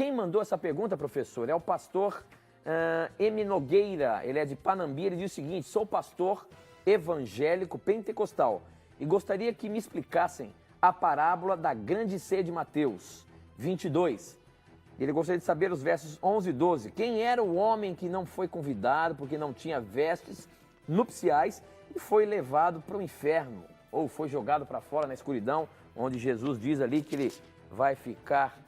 quem mandou essa pergunta, professor, é o pastor M. Nogueira. Ele é de Panambi. Ele diz o seguinte: sou pastor evangélico pentecostal e gostaria que me explicassem a parábola da grande ceia de Mateus 22. Ele gostaria de saber os versos 11 e 12. Quem era o homem que não foi convidado porque não tinha vestes nupciais e foi levado para o inferno, ou foi jogado para fora na escuridão, onde Jesus diz ali que ele vai ficar,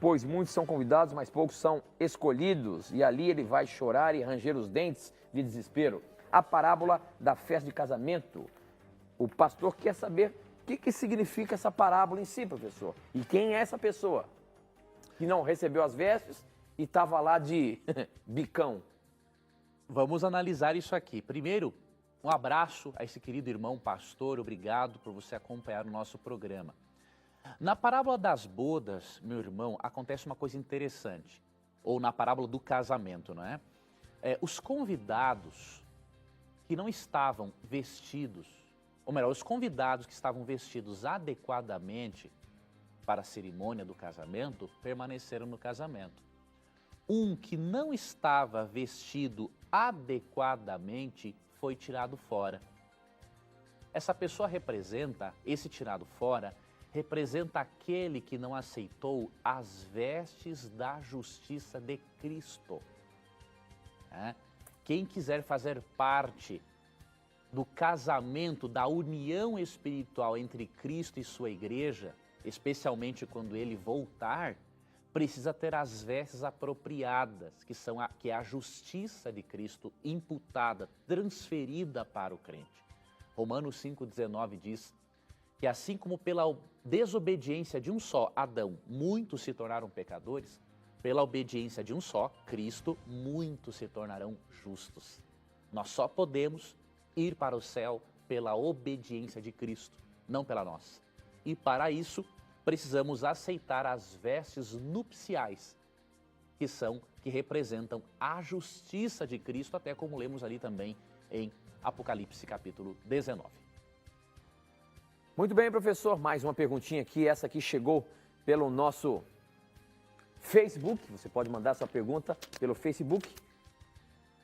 pois muitos são convidados, mas poucos são escolhidos, e ali ele vai chorar e ranger os dentes de desespero. A parábola da festa de casamento. O pastor quer saber o que significa essa parábola em si, professor. E quem é essa pessoa que não recebeu as vestes e estava lá de bicão? Vamos analisar isso aqui. Primeiro, um abraço a esse querido irmão pastor, obrigado por você acompanhar o nosso programa. Na parábola das bodas, meu irmão, acontece uma coisa interessante, ou na parábola do casamento, não é? Os convidados que não estavam vestidos, ou melhor, os convidados que estavam vestidos adequadamente para a cerimônia do casamento, permaneceram no casamento. Um que não estava vestido adequadamente foi tirado fora. Essa pessoa representa, esse tirado fora, representa aquele que não aceitou as vestes da justiça de Cristo. Quem quiser fazer parte do casamento, da união espiritual entre Cristo e sua igreja, especialmente quando ele voltar, precisa ter as vestes apropriadas, que é a justiça de Cristo imputada, transferida para o crente. Romanos 5,19 diz que assim como pela desobediência de um só, Adão, muitos se tornaram pecadores, pela obediência de um só, Cristo, muitos se tornarão justos. Nós só podemos ir para o céu pela obediência de Cristo, não pela nossa. E para isso, precisamos aceitar as vestes nupciais, que representam a justiça de Cristo, até como lemos ali também em Apocalipse capítulo 19. Muito bem, professor. Mais uma perguntinha aqui. Essa aqui chegou pelo nosso Facebook. Você pode mandar sua pergunta pelo Facebook,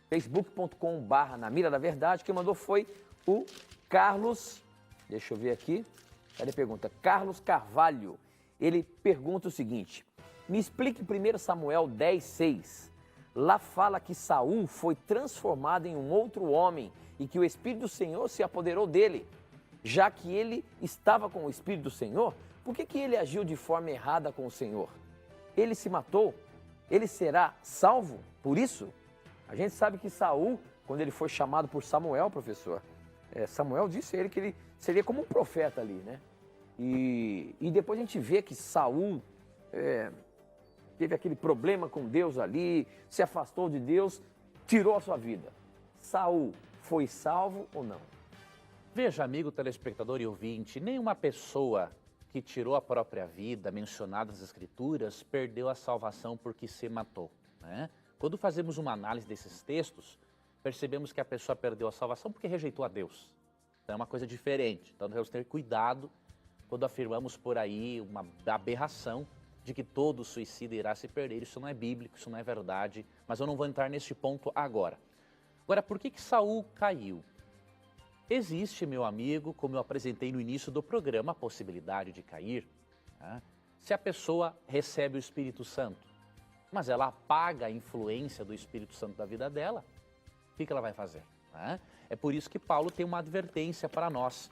facebook.com/Na Mira da Verdade. Quem mandou foi o Carlos, deixa eu ver aqui, cadê a pergunta? Carlos Carvalho. Ele pergunta o seguinte: me explique 1 Samuel 10:6. Lá fala que Saul foi transformado em um outro homem e que o Espírito do Senhor se apoderou dele. Já que ele estava com o Espírito do Senhor, por que ele agiu de forma errada com o Senhor? Ele se matou? Ele será salvo por isso? A gente sabe que Saul, quando ele foi chamado por Samuel, professor, Samuel disse a ele que ele seria como um profeta ali, né? E depois a gente vê que Saul teve aquele problema com Deus ali, se afastou de Deus, tirou a sua vida. Saul foi salvo ou não? Veja, amigo telespectador e ouvinte, nenhuma pessoa que tirou a própria vida, mencionada nas Escrituras, perdeu a salvação porque se matou, né? Quando fazemos uma análise desses textos, percebemos que a pessoa perdeu a salvação porque rejeitou a Deus. Então é uma coisa diferente. Então devemos ter cuidado quando afirmamos por aí uma aberração de que todo suicida irá se perder. Isso não é bíblico, isso não é verdade, mas eu não vou entrar neste ponto agora. Agora, por que Saul caiu? Existe, meu amigo, como eu apresentei no início do programa, a possibilidade de cair, né, se a pessoa recebe o Espírito Santo, mas ela apaga a influência do Espírito Santo da vida dela, o que ela vai fazer? Né? É por isso que Paulo tem uma advertência para nós.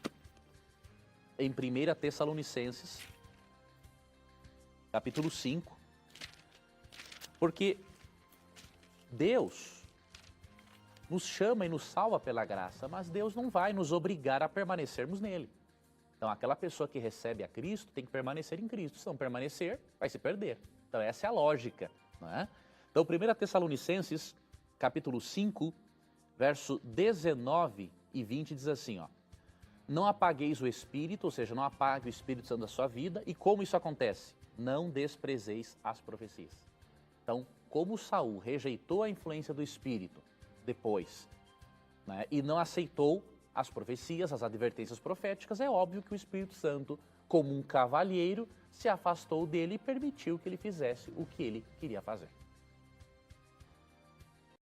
Em 1 Tessalonicenses, capítulo 5, porque Deus nos chama e nos salva pela graça, mas Deus não vai nos obrigar a permanecermos nele. Então, aquela pessoa que recebe a Cristo tem que permanecer em Cristo. Se não permanecer, vai se perder. Então, essa é a lógica, não é? Então, 1 Tessalonicenses, capítulo 5, verso 19 e 20, diz assim, ó: não apagueis o Espírito, ou seja, não apague o Espírito Santo da sua vida. E como isso acontece? Não desprezeis as profecias. Então, como Saul rejeitou a influência do Espírito depois, né, e não aceitou as profecias, as advertências proféticas, é óbvio que o Espírito Santo, como um cavalheiro, se afastou dele e permitiu que ele fizesse o que ele queria fazer.